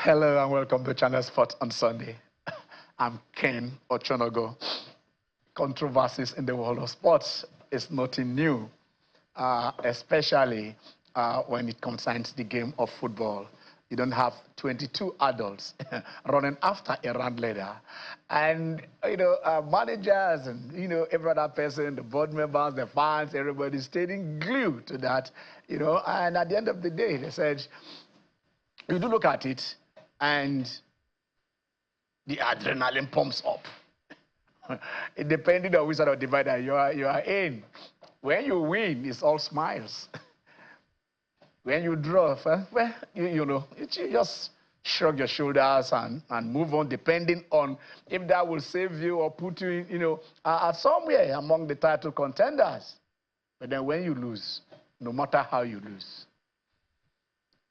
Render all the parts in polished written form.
Hello and welcome to Channel Sport on Sunday. I'm Ken Ochonogo. Controversies in the world of sports is nothing new, especially when it concerns the game of football. You don't have 22 adults running after a round leader. And, managers and, every other person, the board members, the fans, everybody's staying glued to that, and at the end of the day, they said, you do look at it, and the adrenaline pumps up. Depending on which side of the divider you are in. When you win, it's all smiles. When you draw, well, you just shrug your shoulders and move on, depending on if that will save you or put you in, somewhere among the title contenders. But then when you lose, no matter how you lose,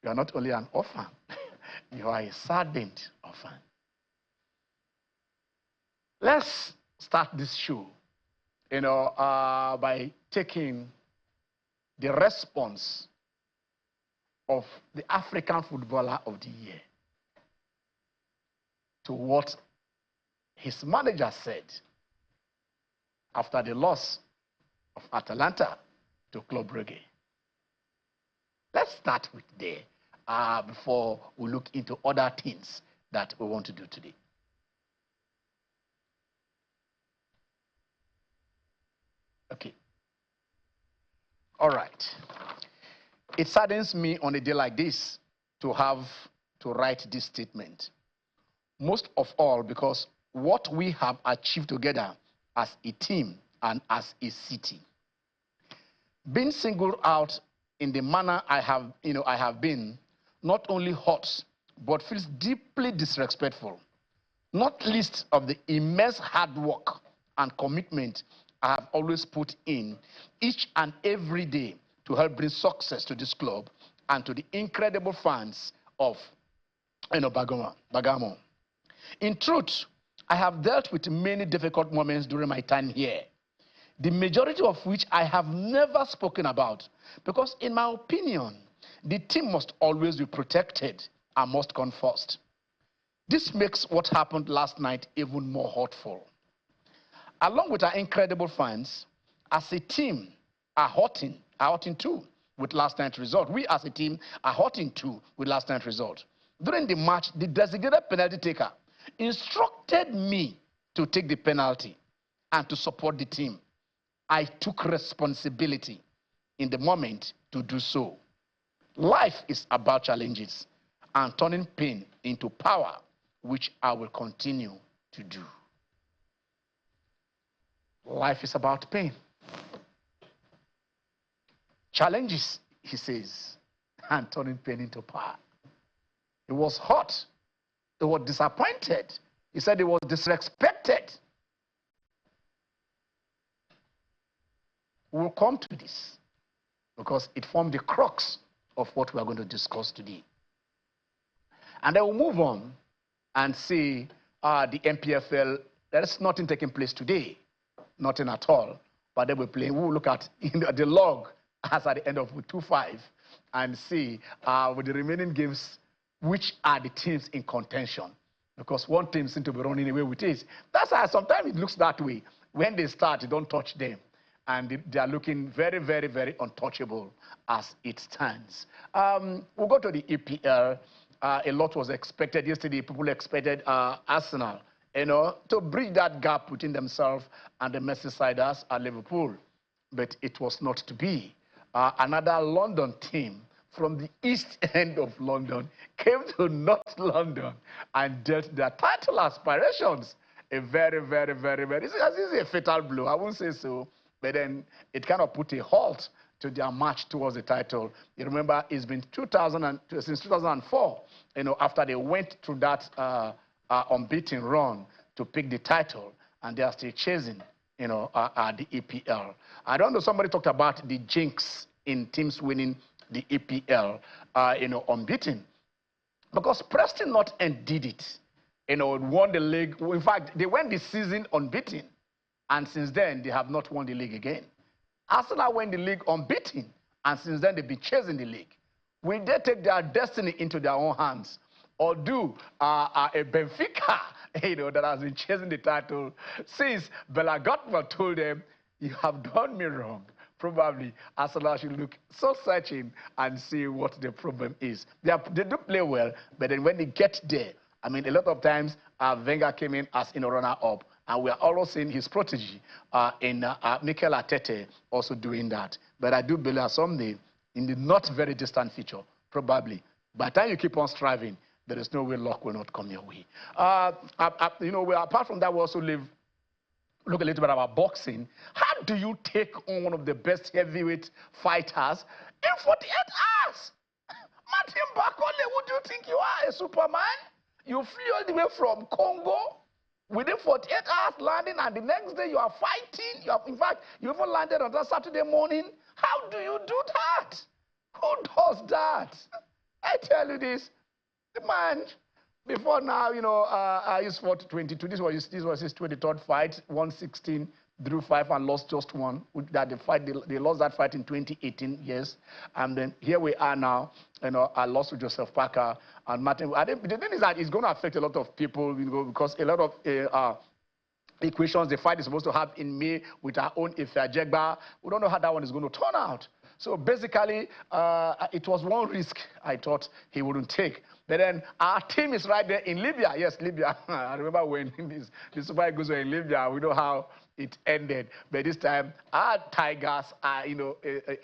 you are not only an orphan, you are a saddened orphan. Let's start this show, by taking the response of the African Footballer of the Year to what his manager said after the loss of Atalanta to Club Brugge. Let's start with there before we look into other things that we want to do today. Okay. All right. It saddens me on a day like this to have to write this statement. Most of all because what we have achieved together as a team and as a city. Being singled out in the manner I have been not only hurts, but feels deeply disrespectful, not least of the immense hard work and commitment I have always put in each and every day to help bring success to this club and to the incredible fans of Bergamo. In truth, I have dealt with many difficult moments during my time here, the majority of which I have never spoken about, because in my opinion, the team must always be protected and must come first. This makes what happened last night even more hurtful. Along with our incredible fans, as a team are hurting too with last night's result. We as a team are hurting too with last night's result. During the match, the designated penalty taker instructed me to take the penalty and to support the team. I took responsibility in the moment to do so. Life is about challenges and turning pain into power, which I will continue to do. Life is about pain. Challenges, he says, and turning pain into power. He was hurt. He was disappointed. He said he was disrespected. We'll come to this because it formed the crux of what we are going to discuss today. And then we'll move on and see the NPFL. There is nothing taking place today. Nothing at all. But then we're playing. We'll look at the log as at the end of week 2-5 and see with the remaining games which are the teams in contention. Because one team seems to be running away with it. That's why sometimes it looks that way. When they start, you don't touch them. And they are looking very, very, very untouchable as it stands. We'll go to the EPL. A lot was expected yesterday. People expected Arsenal, to bridge that gap between themselves and the Merseyside at Liverpool. But it was not to be. Another London team from the east end of London came to North London and dealt their title aspirations. A very, very, very, very, this is a fatal blow. I won't say so, but then it kind of put a halt to their march towards the title. You remember, it's been since 2004, after they went through that unbeaten run to pick the title, and they are still chasing, the EPL. I don't know, somebody talked about the jinx in teams winning the EPL, unbeaten. Because Preston North End did it. Won the league. In fact, they went the season unbeaten. And since then, they have not won the league again. Arsenal won the league unbeaten. And since then, they've been chasing the league. Will they take their destiny into their own hands? or do a Benfica, that has been chasing the title since Bella Gottman told them, you have done me wrong. Probably Arsenal should look so searching and see what the problem is. They do play well, but then when they get there, I mean, a lot of times Wenger came in as a runner-up, and we are also seeing his protege in Mikel Arteta also doing that. But I do believe someday, in the not very distant future, probably, by the time you keep on striving, there is no way luck will not come your way. Apart from that, we also look a little bit about boxing. How do you take on one of the best heavyweight fighters in 48 hours? Martin Bakole, who do you think you are, a Superman? You flew all the way from Congo within 48 hours landing, and the next day you are fighting. In fact, you even landed on that Saturday morning. How do you do that? Who does that? I tell you this, the man, before now, he's fought 22. This was his 23rd fight, 116, drew 5 and lost just 1. They lost that fight in 2018, yes. And then here we are now, I lost to Joseph Parker and Martin. The thing is that it's going to affect a lot of people, because a lot of equations the fight is supposed to have in May with our own Ifeajegba. We don't know how that one is going to turn out. So basically, it was one risk I thought he wouldn't take. But then our team is right there in Libya. Yes, Libya. I remember when the Super Eagles were in Libya. We know how it ended. But this time, our Tigers are,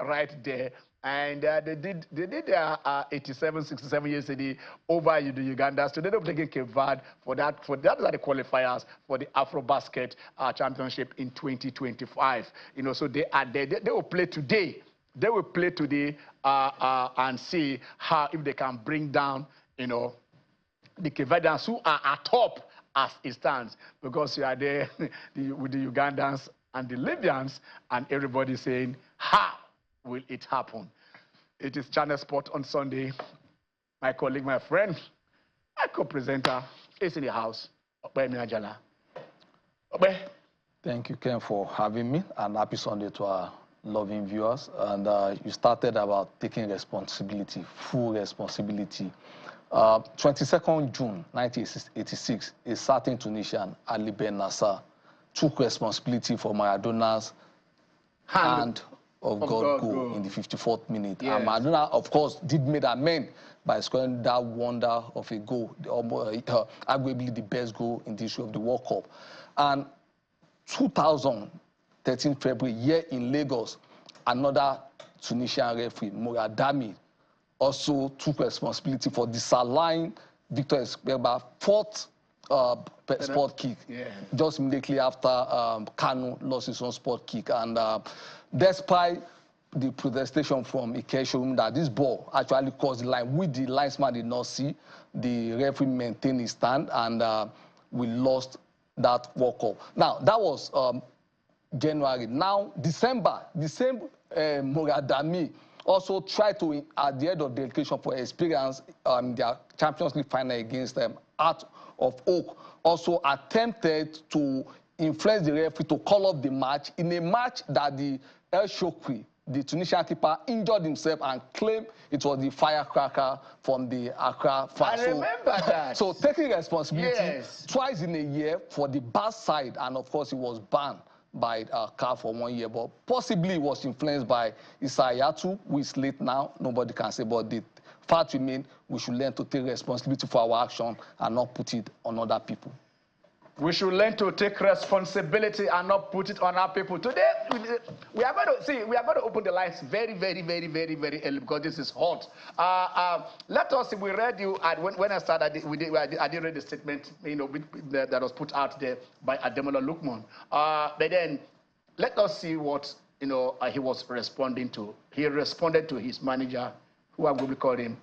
right there. And they did their 87-67 yesterday over the Ugandans. So they ended up taking Cape Verde for that are the qualifiers for the AfroBasket Championship in 2025. So they are there. They will play today. They will play today and see if they can bring down, the Cape Verdeans who are at top as it stands, because you are there with the Ugandans and the Libyans, and everybody saying, how will it happen? It is Channel Sport on Sunday. My colleague, my friend, my co-presenter is in the house. Thank you, Ken, for having me, and happy Sunday to our loving viewers. And you started about taking responsibility, full responsibility. 22nd June 1986, a certain Tunisian, Ali Ben Nasser, took responsibility for Maradona's hand of God goal in the 54th minute. Yes. And Maradona, of course, did make amends by scoring that wonder of a goal, arguably the best goal in the history of the World Cup. And 2013 February, here in Lagos, another Tunisian referee, Mouradami, also took responsibility for disallowing Victor Esberba's fourth sport kick, just immediately after Kanu lost his own sport kick. And despite the protestation from Ike that this ball actually crossed the line, which the linesman did not see, the referee maintained his stand, and we lost that World Cup. Now, that was January. Now, December, the same Mouradami also tried to, at the end of the education for experience, their Champions League final against Heart of Oak, also attempted to influence the referee to call off the match in a match that the El Shokri, the Tunisian keeper, injured himself and claimed it was the firecracker from the Accra fire. I remember that. So taking responsibility twice in a year for the bad side, and of course it was banned by CAF for 1 year, but possibly it was influenced by Isayatu, who is late now, nobody can say, but the fact remains we should learn to take responsibility for our action and not put it on other people. We should learn to take responsibility and not put it on our people. Today, we are going to open the lines very, very, very, very, very early, because this is hot. Let us see. We read you when I started. I did read the statement, that was put out there by Ademola Lookman. But then, let us see what he was responding to. He responded to his manager, who I'm going to call him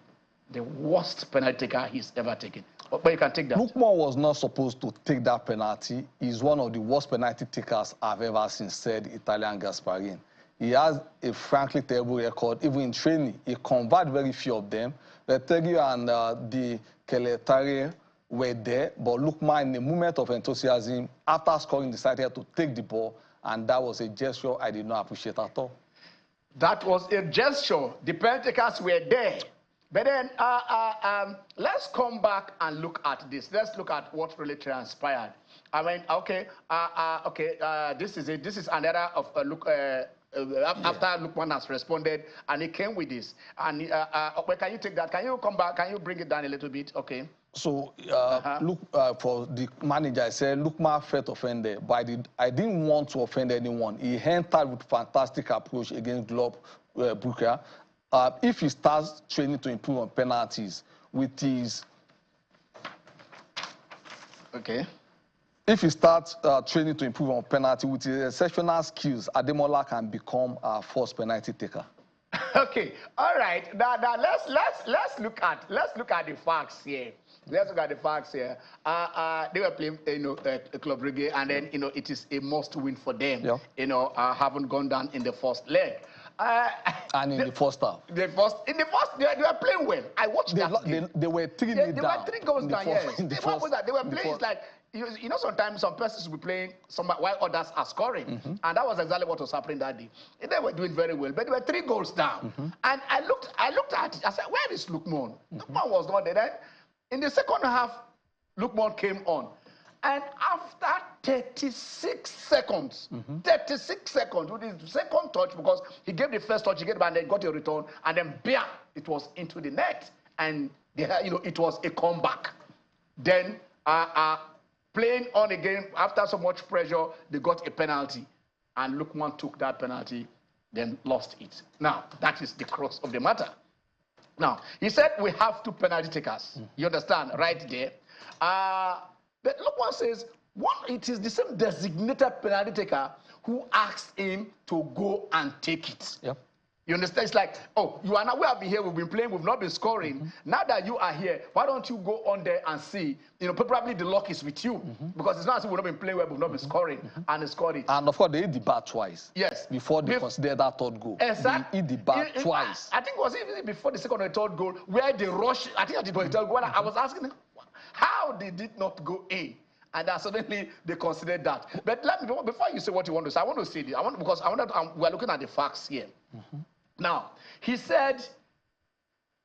the worst penalty taker he's ever taken. But you can take that. Lookman was not supposed to take that penalty. He's one of the worst penalty takers I've ever seen, said Italian Gasparin. He has a frankly terrible record, even in training. He converted very few of them. Retegui and the Keletare were there, but Lookman, in a moment of enthusiasm, after scoring, decided to take the ball, and that was a gesture I did not appreciate at all. That was a gesture. The penalty takers were there. But then let's come back and look at this. Let's look at what really transpired. I mean, okay, this is it. This is another of look. After Lookman has responded, and he came with this. And can you take that? Can you come back? Can you bring it down a little bit? Okay. So look for the manager. I said, Lookman felt offended, but I didn't want to offend anyone. He entered with fantastic approach against Globe Booker. If he starts training to improve on penalties with his if he starts training to improve on penalty with his exceptional skills, Ademola can become our first penalty taker. Okay, all right. Now let's look at the facts here. Let's look at the facts here. They were playing, Club Brugge, and then it is a must-win for them. Yeah. Haven't gone down in the first leg. And in the first half. They were playing well. I watched that. They were 3 down. They were 3 goals down. Yes. They were playing. It's like sometimes some persons will be playing while others are scoring, and that was exactly what was happening that day. They were doing very well, but they were 3 goals down. And I looked at it. I said, "Where is Lookman?" Lookman was not there. Then in the second half, Lookman came on. And after 36 seconds, 36 seconds with his second touch, because he gave the first touch, he gave it, and then got a return, and then bam, it was into the net, and it was a comeback. Then playing on again after so much pressure, they got a penalty, and Lookman took that penalty, then lost it. Now that is the crux of the matter. Now he said we have 2 penalty takers. You understand, right there. But Lookman says, it is the same designated penalty taker who asked him to go and take it. Yep. You understand? It's like, oh, we have been here, we've been playing, we've not been scoring. Now that you are here, why don't you go on there and see? Probably the luck is with you. Because it's not as if we've not been playing well, we've not been scoring, and they scored it. And of course, they hit the bar twice. Yes. Before they considered that 3rd goal. Exactly. They hit the bar twice. I think it was even before the 2nd or 3rd goal, where they rushed. I think it was the 3rd goal. I was asking them, how did it not go in? And then suddenly they considered that. But before you say what you want to say, I want to say this. We're looking at the facts here. Now, he said,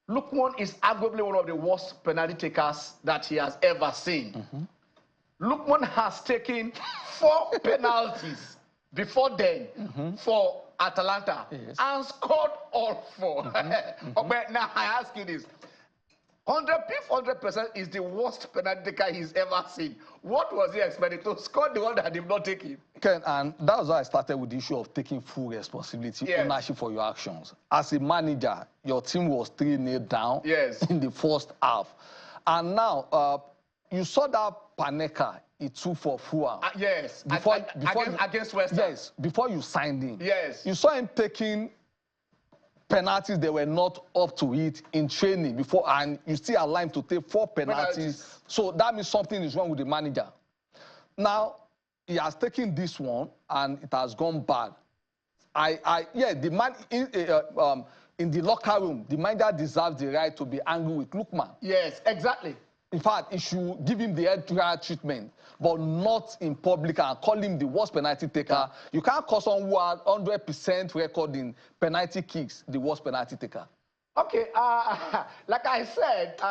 Lookman is arguably one of the worst penalty takers that he has ever seen. Lookman has taken 4 penalties before then for Atalanta and scored all 4. But now I ask you this. 100% is the worst penalty taker he's ever seen. What was he expecting to score the one that did not take him? Ken, and that was why I started with the issue of taking full responsibility, ownership for your actions. As a manager, your team was 3-0 down in the first half. And now, you saw that Paneka, he took for Fulham. Yes, against West Ham. Yes, before you signed him. Yes. You saw him taking penalties they were not up to it in training before, and you still allow him to take 4 penalties. So that means something is wrong with the manager. Now, he has taken this one, and it has gone bad. The man in the locker room, the manager deserves the right to be angry with Lookman. Yes, exactly. In fact, he should give him the head treatment, but not in public and call him the worst penalty taker. You can't call someone who had 100% record in penalty kicks the worst penalty taker. Okay, like I said,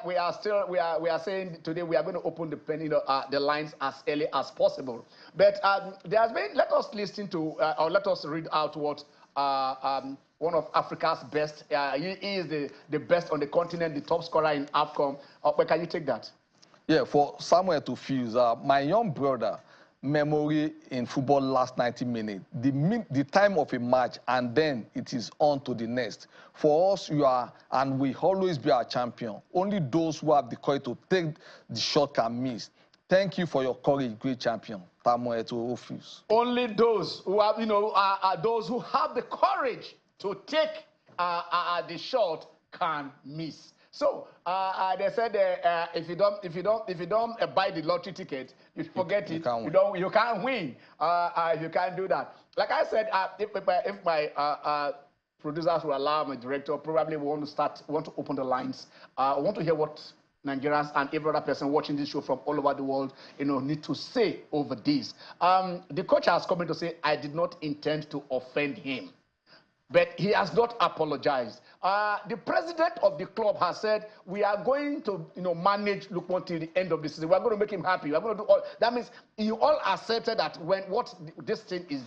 we are saying today we are going to open the lines as early as possible. But there has been. Let us listen to or let us read out what one of Africa's best. He is the best on the continent, the top scorer in AFCON. Where can you take that? Yeah, for somewhere to fuse. My young brother, memory in football last 90 minutes, the time of a match, and then it is on to the next. For us, you are, and we always be our champion. Only those who have the courage to take the shot can miss. Thank you for your courage, great champion. Only those who have, are those who have the courage to take the shot can miss. So they said if you don't buy the lottery ticket, you forget it. You can't win. You can't do that. Like I said, if my producers will allow, my director probably want to open the lines. I want to hear what Nigerians and every other person watching this show from all over the world, need to say over this. The coach has come in to say, I did not intend to offend him. but he has not apologized. The president of the club has said, we are going to manage Lookman till the end of the season. We are going to make him happy. We are going to do all. That means you all accepted that when this thing is,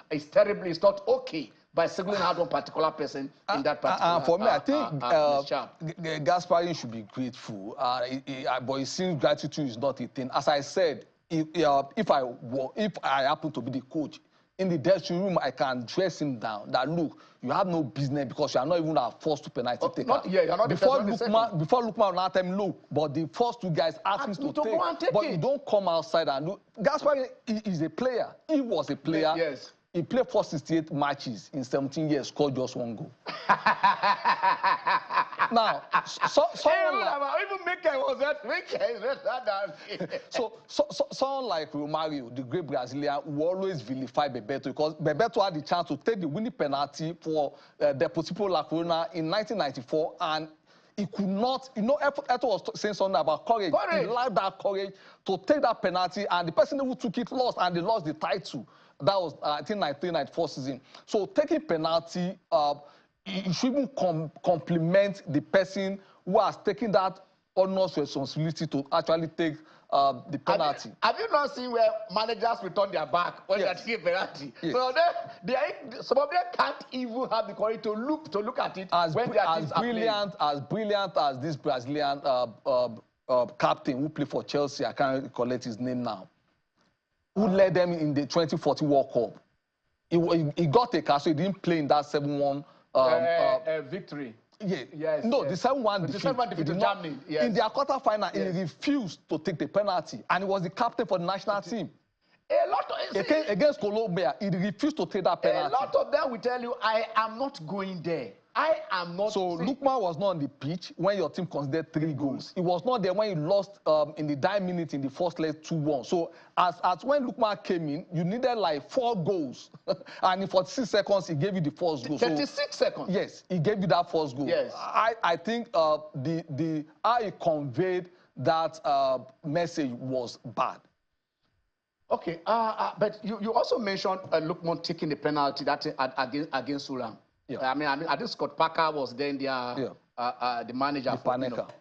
is terribly, it's not okay by singling out one particular person in that particular. For me, I think Gasparin should be grateful. But it seems gratitude is not a thing. As I said, if I happen to be the coach, in the dressing room, I can dress him down. That look, you have no business because you are not even our first to penalty taker. You're not before Lookman not time look, but the first two guys asked him to take. But you don't come outside and look. Gaspar is a player. He was a player. Yes. He played for 68 matches in 17 years, scored just 1 goal. Now, someone like Romario, the great Brazilian, who always vilified Bebeto because Bebeto had the chance to take the winning penalty for Deportivo La Corona in 1994, and he could not, Eto was saying something about courage. He lacked that courage to take that penalty, and the person who took it lost, and they lost the title. That was, I think, 1993-94 season. So taking penalty, you should even compliment the person who has taken that honors responsibility to actually take the penalty. Have you not seen where managers will turn their back when they take a penalty? Yes. So some of them can't even have the courage to look at it as when brilliant as this Brazilian captain who played for Chelsea. I can't recollect his name now. Who led them in the 2014 World Cup? He got a car, so he didn't play in that 7-1 victory. Yeah. Yes. No, yes. the 7-1 defeat. The 7-1 defeat to Germany. Yes. In their quarterfinal, yes. he refused to take the penalty, and he was the captain for the national team. A lot against Colombia, he refused to take that penalty. A lot of them will tell you, I am not going there. I am not. So Lookman was not on the pitch when your team considered 3 goals. He was not there when you lost in the dying minute in the first leg 2-1. So as when Lookman came in, you needed like 4 goals. And in 46 seconds, he gave you the first goal. 36 seconds? Yes, he gave you that first goal. Yes. I think how he conveyed that message was bad. Okay, but you also mentioned Lookman taking the penalty against Fulham. Yeah. I mean, I think Scott Parker was then the manager,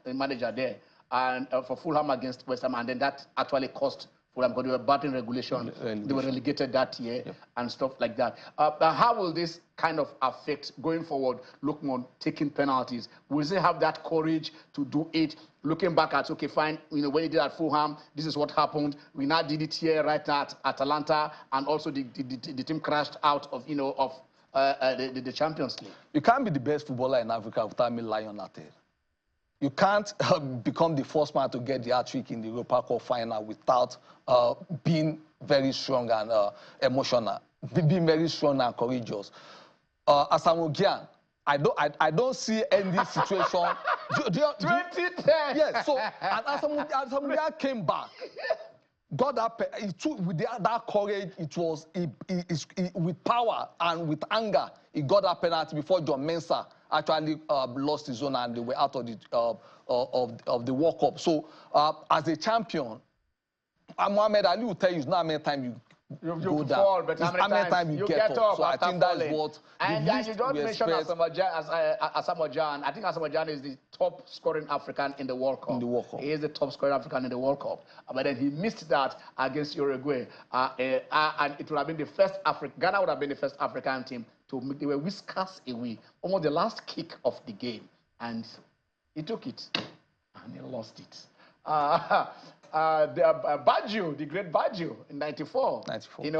the manager there, and for Fulham against West Ham, and then that actually cost Fulham because they were batting regulation. They were relegated that year and stuff like that. How will this kind of affect going forward? Lookman taking penalties, will they have that courage to do it? Looking back at, okay, fine, when he did at Fulham, this is what happened. We now did it here right now at Atalanta, and also the team crashed out of the Champions League. You can't be the best footballer in Africa without me lying on that head. You can't become the first man to get the hat-trick in the Europa Cup final without being very strong and emotional, being very strong and courageous. As Gyan, I don't see any situation. 2010. Yes. So and Gyan came back. Got that, with that courage, it was with power and with anger. He got that penalty before John Mensah actually lost his own, and they were out of the World Cup. So as a champion, Muhammad Ali will tell you it's not many times you go down. Fall, but how many times you get up. So I think that's what. And you don't mention Asamoah Gyan. I think Asamoah Gyan is the top scoring African in the World Cup. He is the top scoring African in the World Cup. But then he missed that against Uruguay. And it would have been the first Ghana would have been the first African team to make. They were whiskers away, almost the last kick of the game, and he took it and he lost it. Baggio, the great Baggio in '94,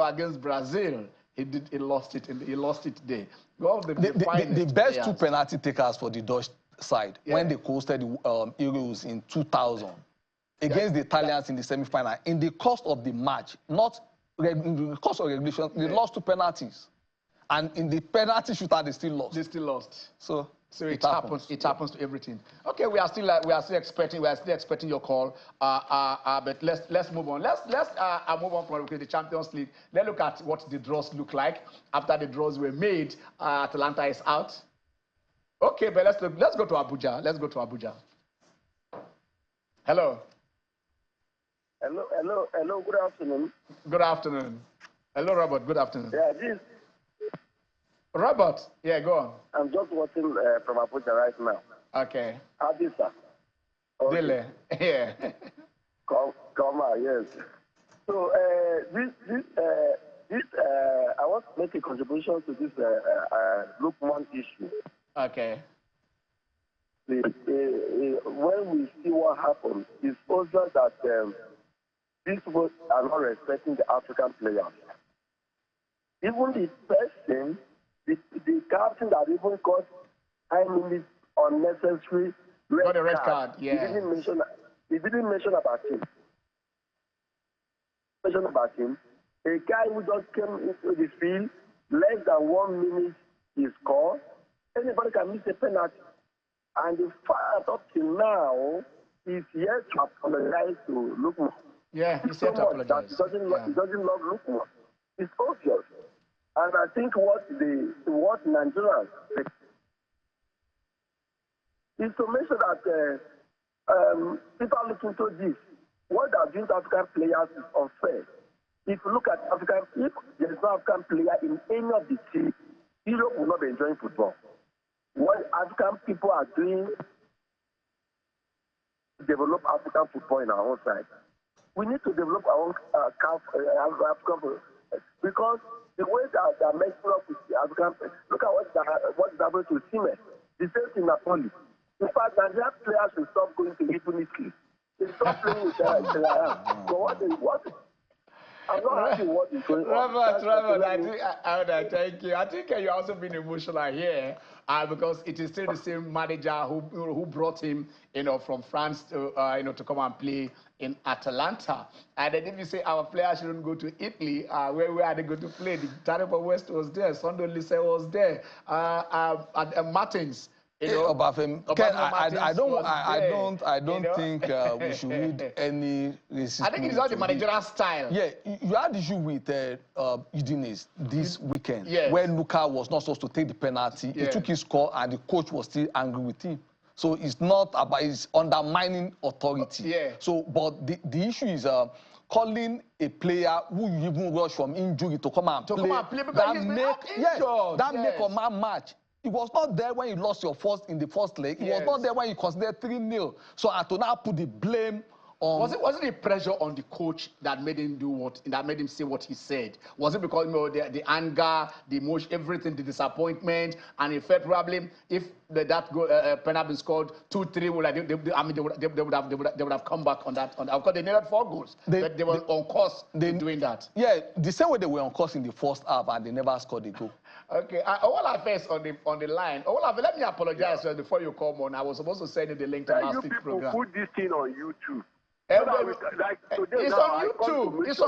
against Brazil, he lost it. He lost it there. The best two penalty takers for the Dutch side when they hosted the Euros in 2000 against the Italians in the semi-final. In the course of the match, not in the course of regulation, they lost 2 penalties, and in the penalty shootout they still lost. They still lost. So it happens. It happens to everything. Okay, we are still expecting your call. But let's move on. Let's move on from the Champions League. Let's look at what the draws look like after the draws were made. Atalanta is out. Okay, but let's go to Abuja. Let's go to Abuja. Hello. Hello. Good afternoon. Good afternoon. Hello, Robert. Good afternoon. Yeah, Robert, yeah, go on. I'm just watching from Abuja right now. Okay. Adisa. Okay. Dile, yeah. Come on, yes. So I want to make a contribution to this Lookman issue. Okay. When we see what happened, it's also that these folks are not respecting the African players. Even the person, the captain that even got 5 minutes unnecessary got a red card. Yeah. He didn't mention about him. A guy who just came into the field, less than 1 minute, he scored. Anybody can miss a penalty. And the fact up till now is yet to apologize to Lookman. Yeah, he's yet to apologize. He doesn't love Lookman. It's obvious. And I think what Nigerians say is to make sure that people look into this. What they're doing to African players is unfair. If you look at if there is no African player in any of the teams, Europe will not be enjoying football. What African people are doing to develop African football in our own side. We need to develop our own African football. Because the way that they're messing up with the African, look at what's happening to Sime. The same thing in Napoli. In fact, Nigerian players will stop going to Italy. They stop playing with So I'm not asking what is going on. Robert, thank you. I think you're also being emotional here because it is still the same manager who brought him, from France to, to come and play in Atalanta. And then if you say our players shouldn't go to Italy, where are they going to play? The Taribo West was there, Sondo Lise was there, Martins. I don't think we should read any racist. I think it's not the managerial style. Yeah, you had issue with Udinese this weekend, yes, where Luka was not supposed to take the penalty. Yeah. He took his score, and the coach was still angry with him. So it's not about, it's undermining authority. Yeah. So, but the issue is calling a player who you even rush from injury to come and play. Because he's been injured. That make or man match. He was not there when you lost your in the first leg. He was not there when you considered 3-0. So I to now put the blame on. Was it the pressure on the coach that made him made him say what he said? Was it because the anger, the emotion, everything, the disappointment, and he felt probably if that goal penalty been scored 2-3, they would have come back on that. Of course, they needed 4 goals. But they were on course doing that. Yeah, the same way they were on course in the first half, and they never scored a goal. Okay, Ola first on the line. Ola, let me apologize before you come on. I was supposed to send you the link to last week's program. Put this thing on YouTube. It's on YouTube. It's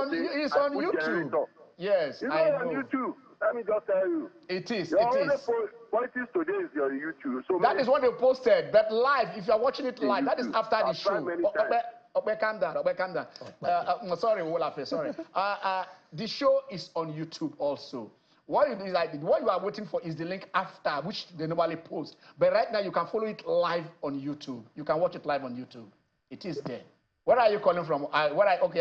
on YouTube. Yes, I know. On YouTube. Let me just tell you. It is. PoliticsToday is your YouTube. So that is what they posted. But live, if you are watching it live, that is after the show. Sorry, Olafe, sorry. The show is on YouTube also. What you are waiting for is the link after, which they normally post. But right now, you can follow it live on YouTube. You can watch it live on YouTube. It is there. Where are you calling from? I'm going to okay.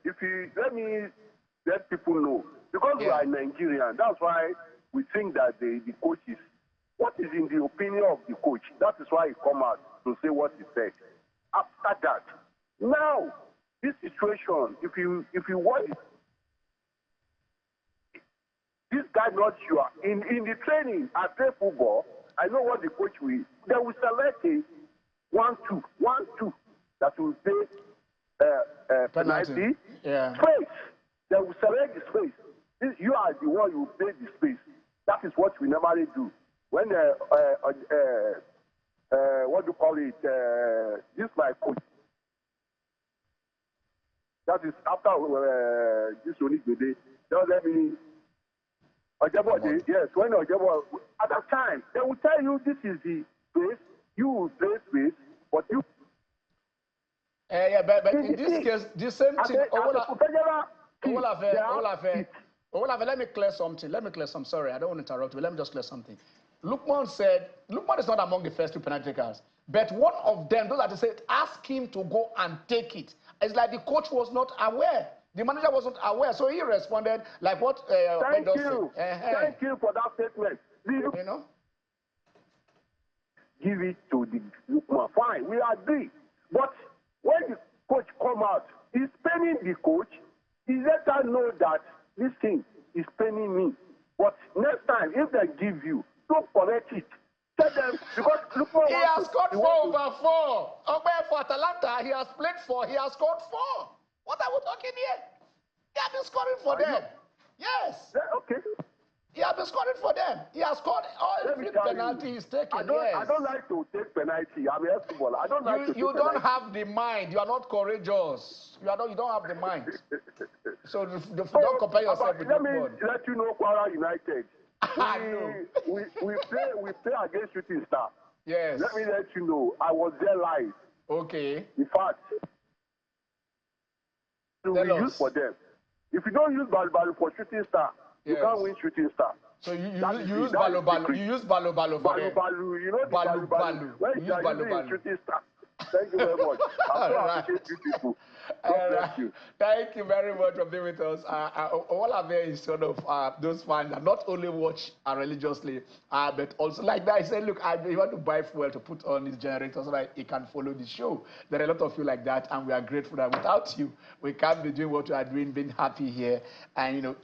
If you let me let people know, because we are Nigerian, that's why we think that the coach is what is in the opinion of the coach. That is why he come out to say what he said. After that, now this situation, if you watch it, this guy not sure. In the training, I play football. I know what the coach will. They will select a 1-2 that will play penalty. Yeah. Space. They will select the space. This, you are the one who play the space. That is what we normally do. When what do you call it? This my coach. That is after this only today. Don't let me. Yes, when Ojabo, at that time, they will tell you this is the space, you will play space, but you. But in this case, the same thing. Olafe, let me clear something. Sorry, I don't want to interrupt you. Let me just clear something. Lookman is not among the first 2 penalty takers. But one of them, those that said, ask him to go and take it. It's like the coach was not aware. The manager wasn't aware, so he responded like what Thank Mendoza you. said. Thank you for that statement. You know? Give it to the Lookman. Fine, we agree. But when the coach come out, he's paying the coach. He let her know that this thing is paying me. But next time, if they give you, don't correct it. Tell them, because Lookman He has scored 4 over 4. Okay, for Atalanta, he has played 4. He has scored 4. What are we talking here? He has been scoring for them. Yes. Okay. He has been scoring for them. He has scored every penalty he's taken. I don't like to take penalty. I'm a footballer. I don't like to take You don't penalty. have the mind. You are not courageous. You don't have the mind. So don't compare yourself with Let me Lookman. let you know, Kwara United. I know. We play against Shooting Star. Yes. Let me let you know, I was there live. Okay. In fact, we use for them. If you don't use Balu for Shooting Star, you can't win Shooting Star. So you use Balu. You use Balu for them. Balu, you know the Balu. When you are using Shooting Star. Thank you very much. I so appreciate you people. God bless you. Thank you very much for being with us. All of it is sort of those fans that not only watch religiously, but also like that. I said, look, I want to buy fuel to put on his generator so that he can follow the show. There are a lot of you like that, and we are grateful that without you, we can't be doing what we are doing, being happy here, and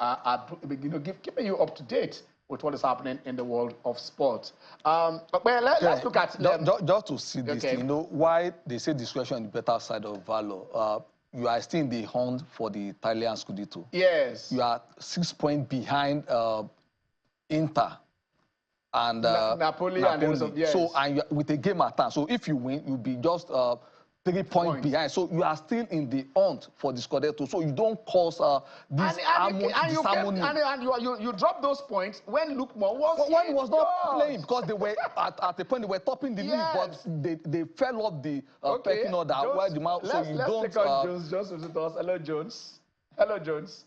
keeping you up to date with what is happening in the world of sport. Well, let's look at... Just to see this, you know, why they say discretion is the better side of valor. You are still in the hunt for the Italian Scudetto. Yes. You are 6 points behind Inter and Napoli. And the rest of, yes. So, and with a game at time. So if you win, you'll be just 3 points behind. So you are still in the hunt for the Scudetto. So you don't cause this disharmony. And you drop those points when Lookman was when he was not playing, because they were at the point they were topping the league, but they fell off the pecking order. Let's take on Jones. Jones with us. Hello, Jones. Hello, Jones.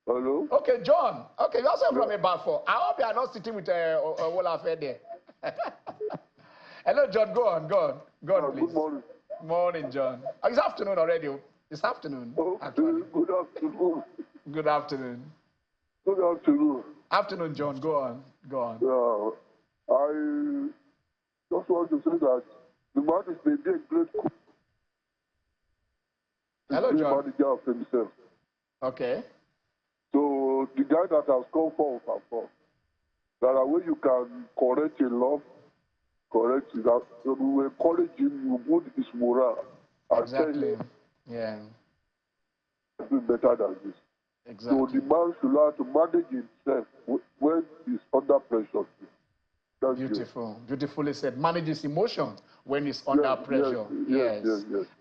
Hello. Okay, John. Okay, you're also from Ibadan. I hope you are not sitting with a Wall there. Hello, John. Go on, please. Good morning. Morning, John. It's afternoon already. It's afternoon. Actually. Good afternoon. Good afternoon. Good afternoon. Afternoon, John. Go on. I just want to say that the man is a great coach. Hello, John. Manager of himself. Okay. So the guy that has come forward, there are ways you can correct a love. Correct that we encourage him, you boost his morale. Exactly. Yeah. Do better than this. Exactly. So the man should learn to manage himself when he's under pressure. Beautiful. Beautifully said. Manage his emotion when he's under pressure. Yes.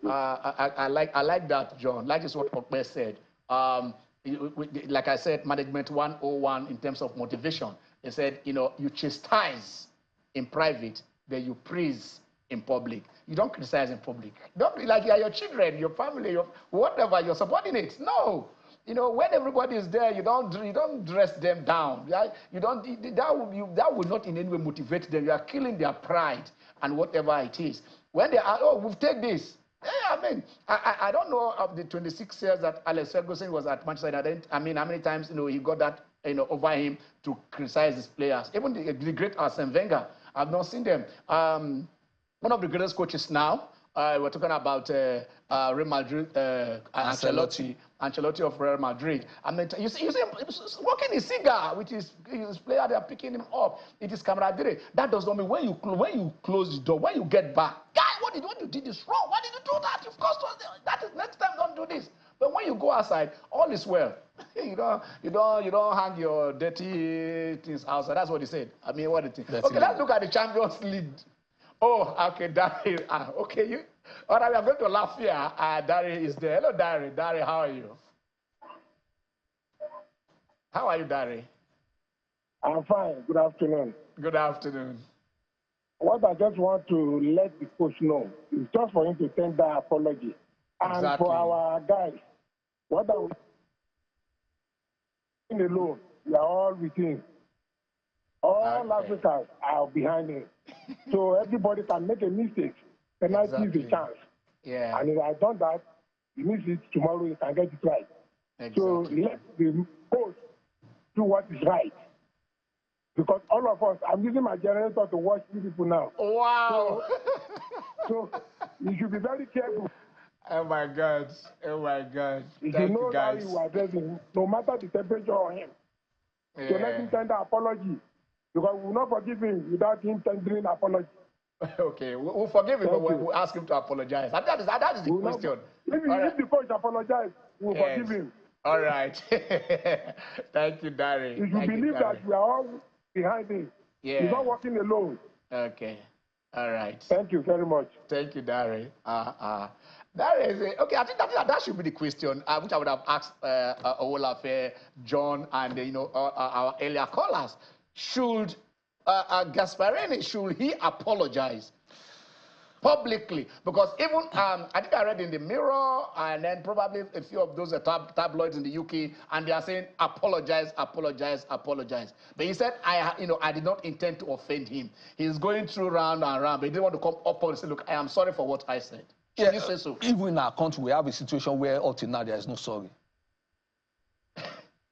I like that, John. Like is what Okpe said. Like I said, management 101 in terms of motivation. They said, you chastise in private, then you praise in public. You don't criticize in public. Don't be like your children, your family, your whatever, your subordinates. No. When everybody is there, you don't dress them down. That will not in any way motivate them. You are killing their pride and whatever it is. When they are, we'll take this. I don't know of the 26 years that Alex Ferguson was at Manchester United. How many times he got that over him to criticize his players. Even the great Arsene Wenger, I've not seen them. One of the greatest coaches now, we're talking about Real Madrid, Ancelotti of Real Madrid. You see him smoking his cigar with his player. They are picking him up. It is camaraderie. That does not mean when you close the door, when you get back, guy, what you did is wrong. Why did you do that? Of course, that is next time. Don't do this. But when you go outside, all is well. You don't hang your dirty things outside. That's what he said. What do you think? Okay, let's look at the Champions League. Oh, okay, Dari. Okay, all right, we are going to laugh here. Dari is there. Hello, Dari. Dari, how are you? How are you, Dari? I'm fine. Good afternoon. Good afternoon. What I just want to let the coach know is just for him to tender apology. Exactly. And for our guys, what are we alone? We are all with him. All Africans are behind him. So everybody can make a mistake. Penalty is a chance. Yeah. And if I done that, he misses it tomorrow, he can get it right. Exactly. So let the coach do what is right. Because all of us, I'm using my generator to watch you people now. Wow. So you should be very careful. Oh my God. Oh my God. You Thank should you know how guys. you are addressing, no matter the temperature on him. Yeah. So let him tender apology. Because we will not forgive him without him tendering apology. Okay, we'll forgive him, but we'll ask him to apologize. And that is the question. If the coach apologizes, we'll forgive him. All right. Thank you, Dari. You should believe that we are all behind him. Yeah. He's not working alone. Okay. All right. Thank you very much. Thank you, Dari. That is it. Okay, I think that should be the question, which I would have asked Olafe, John, and our earlier callers. Should Gasparini, should he apologize publicly? Because even I think I read in the Mirror and then probably a few of those tabloids in the UK, and they are saying apologize, apologize, apologize. But he said, I did not intend to offend him. He's going through round and round, but he didn't want to come up and say, look, I am sorry for what I said. Should you say so? Even in our country, we have a situation where up till now there is no sorry.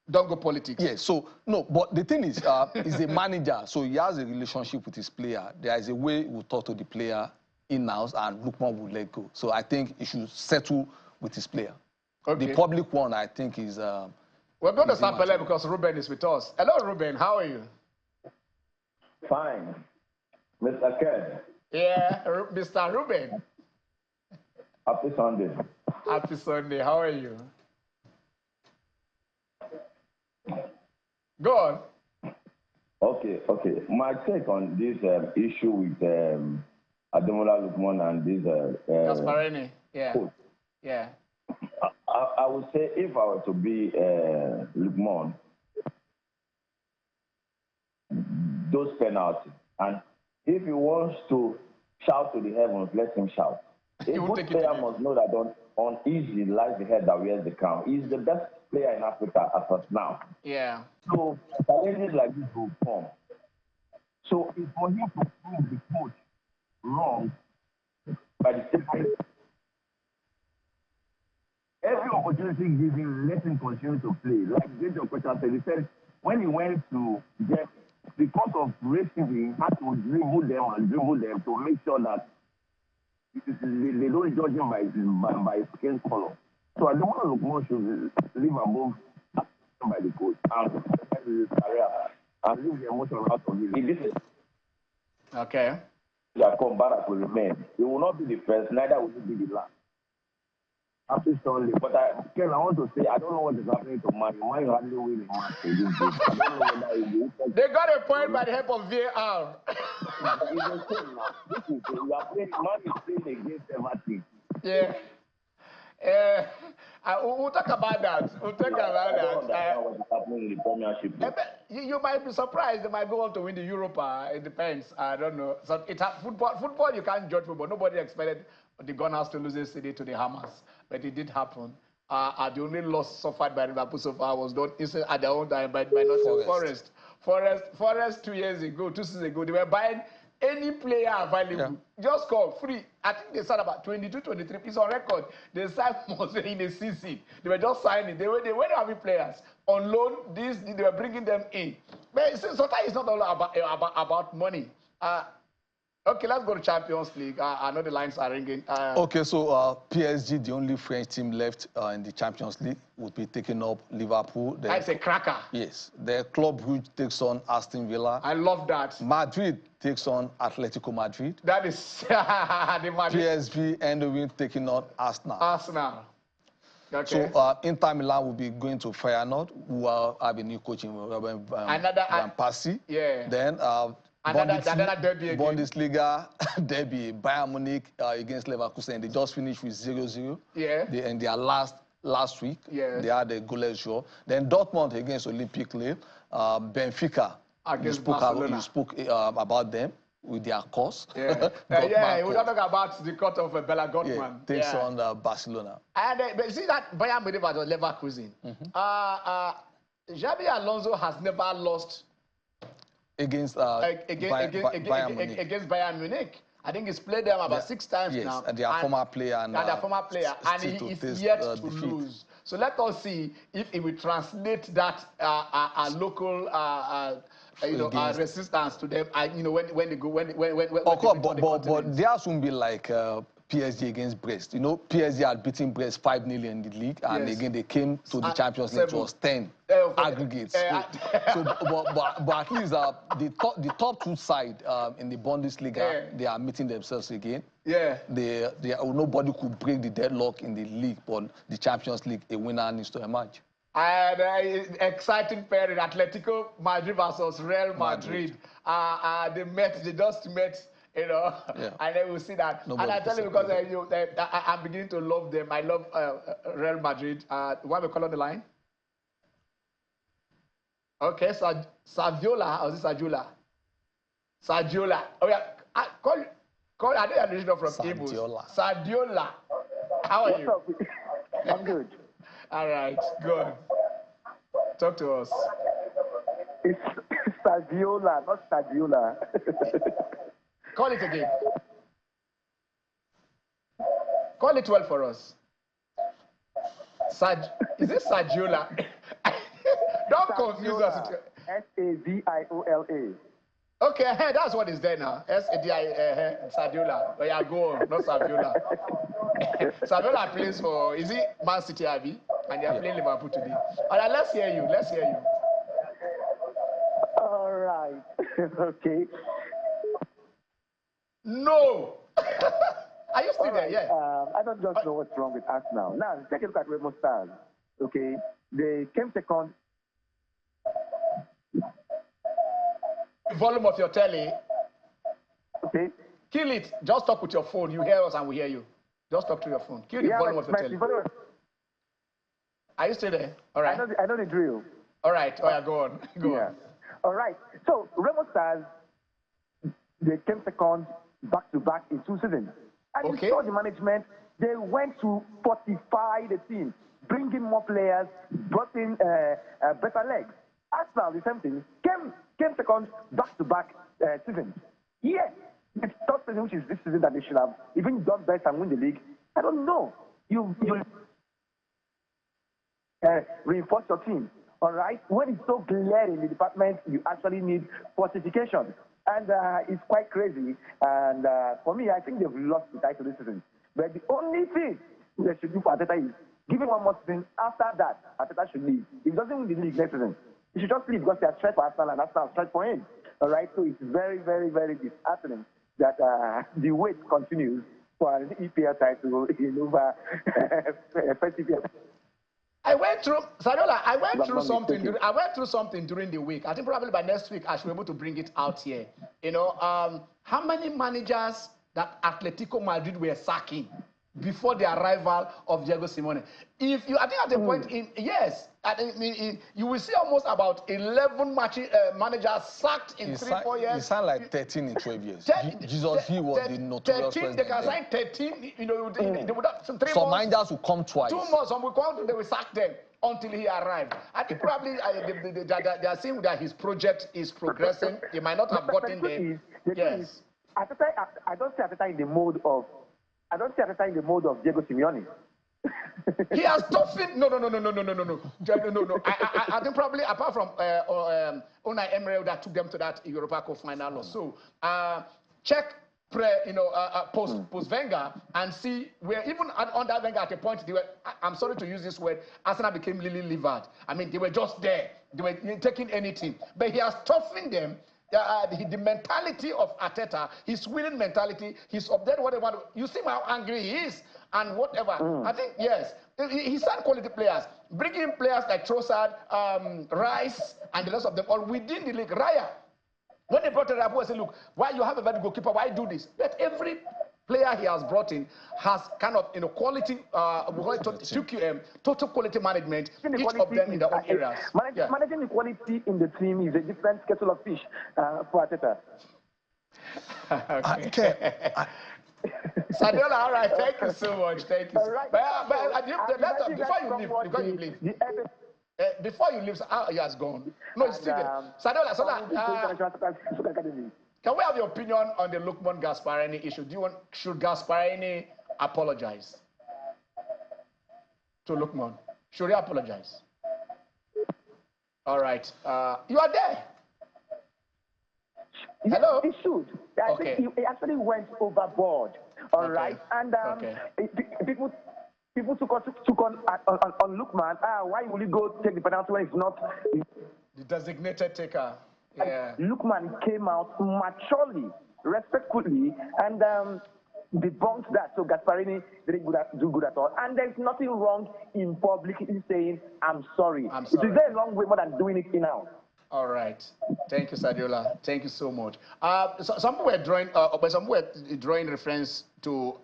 Don't go politics. Yes, so, no, but the thing is, he's a manager, so he has a relationship with his player. There is a way he will talk to the player in-house, and Lookman will let go. So I think he should settle with his player. Okay. The public one, I think, is... We're going to Sampele because Ruben is with us. Hello, Ruben. How are you? Fine. Mr. Ken. Yeah, Mr. Ruben. Happy Sunday. Happy Sunday. How are you? Go on. Okay. My take on this issue with Ademola Lookman and this... Gasparini. Yeah. Coach. Yeah. I would say if I were to be Lookman, those penalties, and if he wants to shout to the heavens, let him shout. A good player must know that on easy lies the head that wears the crown. He's the best player in Africa as of now. Yeah. So challenges like this will come. So it's for him to prove the coach wrong by the statement. Every opportunity given, let him continue to play. Like Major Question said, he said when he went to Jeff, because of racism, he had to dribble them to make sure that they don't judge him by his skin color. So I don't want to look more should live above by the coach and his career and leave the emotion out of it. Okay. That Barak will remain. He will not be the first, neither will he be the last. Happy Sunday. But Ken, I want to say I don't know what is happening to Man. Man hardly win a match. I don't know whether they got a point by the help of VAR. It's a shame now. This is we are playing. Man is playing against everything. Yeah. We'll talk about that. We'll talk about that. What's happening in the Premiership? You might be surprised. They might go on to win the Europa. It depends. I don't know. So football, you can't judge football. Nobody expected the Gunners to lose this city to the Hammers, but it did happen. The only loss suffered by Liverpool so far was done at their own time by Nottingham Forest 2 years ago, 2 seasons ago. They were buying any player available. Just call free. I think they signed about 22, 23. It's on record. They signed most in a season. They were just signing. They were having players on loan. They were bringing them in. But sometimes it's not all about money. Okay, let's go to Champions League. I know the lines are ringing. Okay, so PSG, the only French team left in the Champions League, would be taking up Liverpool. That's a cracker. Yes. The Club Brugge takes on Aston Villa. I love that. Madrid takes on Atletico Madrid. That is the Madrid. PSV and taking on Arsenal. Okay. So Inter Milan will be going to Feyenoord, who will have a new coach in Van Persie. Yeah. Then another derby again. Bundesliga derby, Bayern Munich against Leverkusen. They just finished with 0-0. Yeah. In their last week, they had a goalless draw. Then Dortmund against Olympique Lille. Benfica, you spoke about them with their course. Yeah, we're not talking about the cut of Bella Gottman. Takes on Barcelona. And but see that Bayern Munich was Leverkusen. Xabi Alonso has never lost against Bayern Munich. I think he's played them about 6 times yes, now. and their former player. And their former player, and he is yet to lose. So let us see if he will translate that local resistance to them. When they go of course, but theirs won't be like PSG against Brest. PSG had beaten Brest 5-0 in the league, and again they came to the Champions League. It was 10 aggregates. But at least the top 2 side in the Bundesliga, they are meeting themselves again. Yeah. Nobody could break the deadlock in the league, but the Champions League, a winner needs to emerge. And exciting pairing, Atletico Madrid versus Real Madrid. They just met. And then we'll see that. Nobody, and I tell you, because I'm beginning to love them. I love Real Madrid. What we call on the line? Okay, Saviola, or is it Sajula? Sajula. Oh yeah, call. I think I'm original from Ibu. Sadiola. How are you? I'm good. All right, good. Talk to us. It's Sadiola, not Sadiola. Call it again. Call it well for us. Is it Sadiola? Don't confuse us. Sadiola. Okay, that's what is there now. Sadiola. Sadiola. But yeah, go on, not Saviola. Saviola plays for, is it Man City, Abby? And they are playing Liverpool today. All right, let's hear you. Let's hear you. All right. Okay. No. Are you still there? Yeah. I don't just know what's wrong with us now. Now, take a look at Remo Stars. Okay. They came second. Volume of your telly. Okay. Kill it. Just talk with your phone. You hear us and we hear you. Just talk to your phone. Kill the volume of your telly. Are you still there? All right. I know the drill. All right. Oh, yeah, go on. Go on. All right. So, Remo Stars, they came second back-to-back in 2 seasons. And you saw the management, they went to fortify the team, bring in more players, brought in better legs. Arsenal, the same thing, came second back-to-back seasons. Yes, the third season, which is this season, that they should have even done better and win the league. I don't know. You reinforce your team. All right? When it's so clear in the department, you actually need fortification. And it's quite crazy. And for me, I think they've lost the title this season. But the only thing they should do for Arteta is give him one more season. After that, Arteta should leave. If he doesn't win the league next season, he should just leave because they are straight for Arsenal and Arsenal straight for him. All right? So it's very, very, very disheartening that the wait continues for an EPL title in over first EPL. I went through something during the week. I think probably by next week I should be able to bring it out here. How many managers that Atletico Madrid were sacking before the arrival of Diego Simeone? I think at the point you will see almost about 11 managers sacked in 3-4 years. It sounds like 13 in 12 years. Jesus, he was the notorious 13, they can sign 13. They would have 3 some months. managers will come twice. 2 months, some will come, they will sack them until he arrived. I think probably they are seeing that his project is progressing. He might not have gotten there. Yes. I don't see Arteta in the mode of. I don't see Arteta in the mode of Diego Simeone. He has toughened. No. I think probably apart from Unai Emery that took them to that Europa Cup final or so. Check post Wenger and see where even under Wenger at a point they were. I'm sorry to use this word. Arsenal became lily-livered. I mean, they were just there. They were taking anything. But he has toughened them. The mentality of Arteta, his winning mentality, his update, whatever. You see how angry he is and whatever. I think, yes, he signed quality players. Bringing in players like Trossard, Rice, and the rest of them all within the league. Raya, when they brought Rabu, I said, look, why you have a better goalkeeper, why do this? But every player he has brought in has kind of quality, TQM, total quality management, each of them in their own areas. Managing the quality in the team is a different kettle of fish for Arteta. Okay. Sadiola, all right, thank you so much. Thank you. Right. Before you leave, before you leave, he has gone. No, it's still there. Sadiola, Can we have your opinion on the Lookman Gasparini issue? Should Gasparini apologize to Lookman? Should he apologize? All right. You are there. Hello? He should. I think he actually went overboard. All right. And people took on Lookman. Why will he go take the penalty when it's not the designated taker? Yeah. Lookman came out maturely, respectfully, and debunked that. So Gasparini didn't do good at all. And there's nothing wrong in publicly saying, I'm sorry. I'm sorry. It is a very long way more than doing it in-house. All right. Thank you, Sadiola. Thank you so much. Some were drawing reference to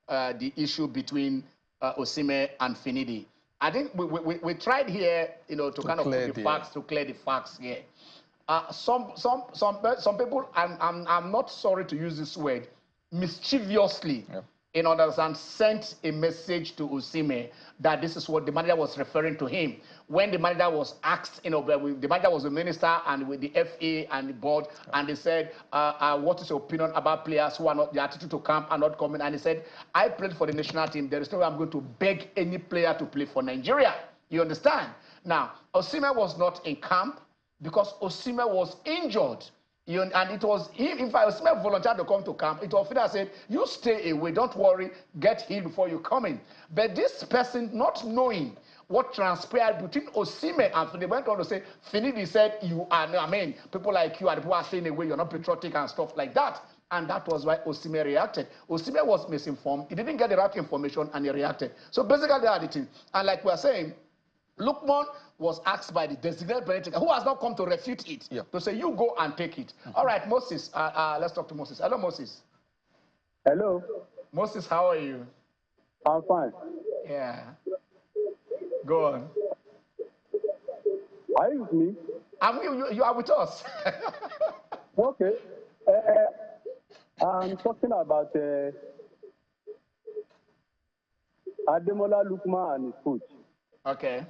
the issue between Osimhen and Finidi. I think we tried here, to kind of put the facts, to clear the facts here. Some people, I'm not sorry to use this word, mischievously, sent a message to Osimhen that this is what the manager was referring to him. When the manager was asked, the manager was a minister and with the FA and the board, and they said, what is your opinion about players who are not, the attitude to camp are not coming? And he said, I played for the national team. There is no way I'm going to beg any player to play for Nigeria. You understand? Now, Osimhen was not in camp because Osimhen was injured. And it was, if Osimhen volunteered to come to camp, it was Finidi said, you stay away, don't worry, get healed before you come in. But this person, not knowing what transpired between Osimhen and Finidi, went on to say, Finidi said, people like you and people are staying away, you're not patriotic and stuff like that. And that was why Osimhen reacted. Osimhen was misinformed, he didn't get the right information, and he reacted. So basically, they are the thing. And like we are saying, Lookman was asked by the designated penalty taker, who has not come to refute it, to say, you go and take it. All right, Moses, let's talk to Moses. Hello, Moses. Hello. Moses, how are you? I'm fine. Yeah. Go on. Are you with me? You are with us. Okay. I'm talking about Ademola Lookman and his coach. Okay.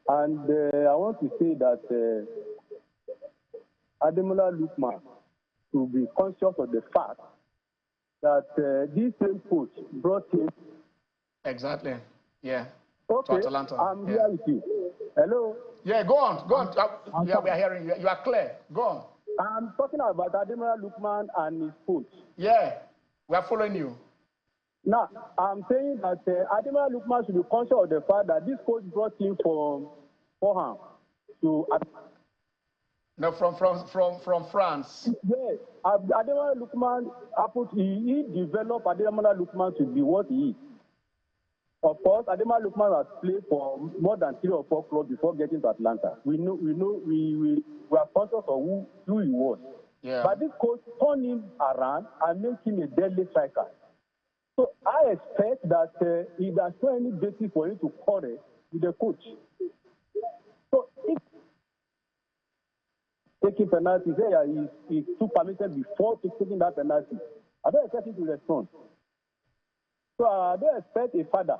And I want to say that Ademola Lookman should be conscious of the fact that this same coach brought him. Exactly. Yeah. Okay. To Atalanta. I'm here with you. Hello. Yeah, go on. Go on. Yeah, we are hearing you. You are clear. Go on. I'm talking about Ademola Lookman and his coach. Yeah, we are following you. Now, I'm saying that Ademola Lookman should be conscious of the fact that this coach brought him from Fulham to. No, from France. Yes, Ademola Lookman, he developed Ademola Lookman to be what he is. Of course, Ademola Lookman has played for more than 3 or 4 clubs before getting to Atlanta. We are conscious of who he was. Yeah. But this coach turned him around and made him a deadly striker. So I expect that if there's no any basis for him to quarrel with the coach. So if taking penalties, he took permission before taking that penalty, I don't expect him to respond. So I don't expect a father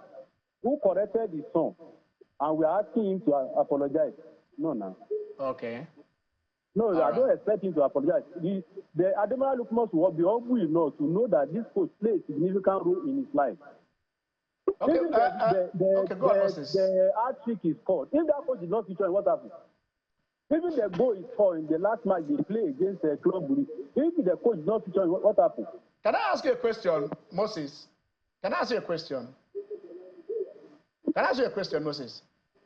who corrected his son and we are asking him to apologize. No. Okay. No, I don't expect him to apologize. The Ademola Lookman will be humble enough to know that this coach plays a significant role in his life. Okay, Even go on, Moses. the hat-trick is scored. If that coach is not featuring, what happens? Even the goal is scored in the last match they play against Club Brugge. If the coach is not featuring, what happens? Can I ask you a question, Moses? Can I ask you a question? Moses?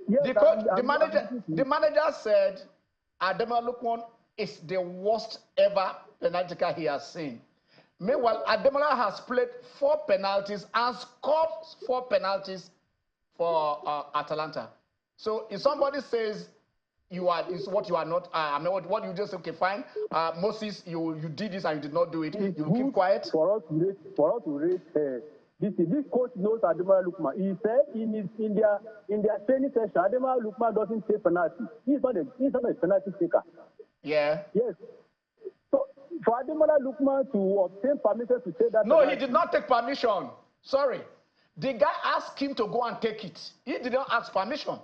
Yes, the manager said Ademola Lookman is the worst ever penalty kicker he has seen. Meanwhile, Ademola has played 4 penalties and scored 4 penalties for Atalanta. So if somebody says is what you are not, what you just okay, fine. Moses, you did this and you did not do it. You keep quiet. For us to rate this coach knows Ademola Lookman. He said in their training session, Ademola Lookman doesn't take penalty. He's not a penalty taker. Yeah. Yes. So for Ademola Lookman to obtain permission to take that. No, penalty, he did not take permission. Sorry. The guy asked him to go and take it. He did not ask permission.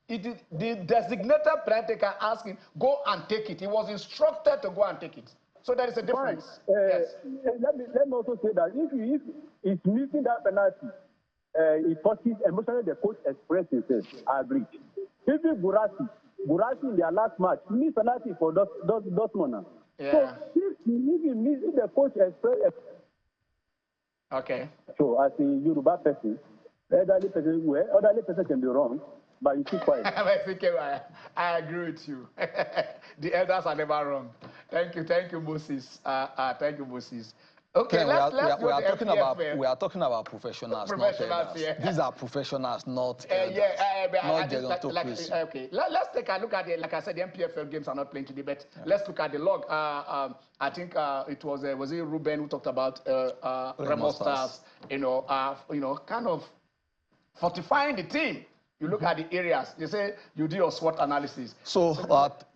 the designated penalty taker asked him, go and take it. He was instructed to go and take it. So there is a difference. Yes. Let me also say that if he's missing that penalty, it touches emotionally the coach expressed himself. I agree. Even Burasi in their last match missed penalty for Dortmund. Yeah. So if the coach expressed. Okay. So as a Yoruba person, elderly person can be wrong, but you keep quiet. I agree with you. The elders are never wrong. Thank you, Moses. Thank you, Moses. Okay, we are talking about professionals, not elders. Yeah. These are professionals, not elders. Not gerontocracy. Okay, let's take a look at it. Like I said, the NPFL games are not playing today, but let's look at the log. I think it was it Ruben who talked about Remo Stars, kind of fortifying the team. You look at the areas. You say you do your SWOT analysis. So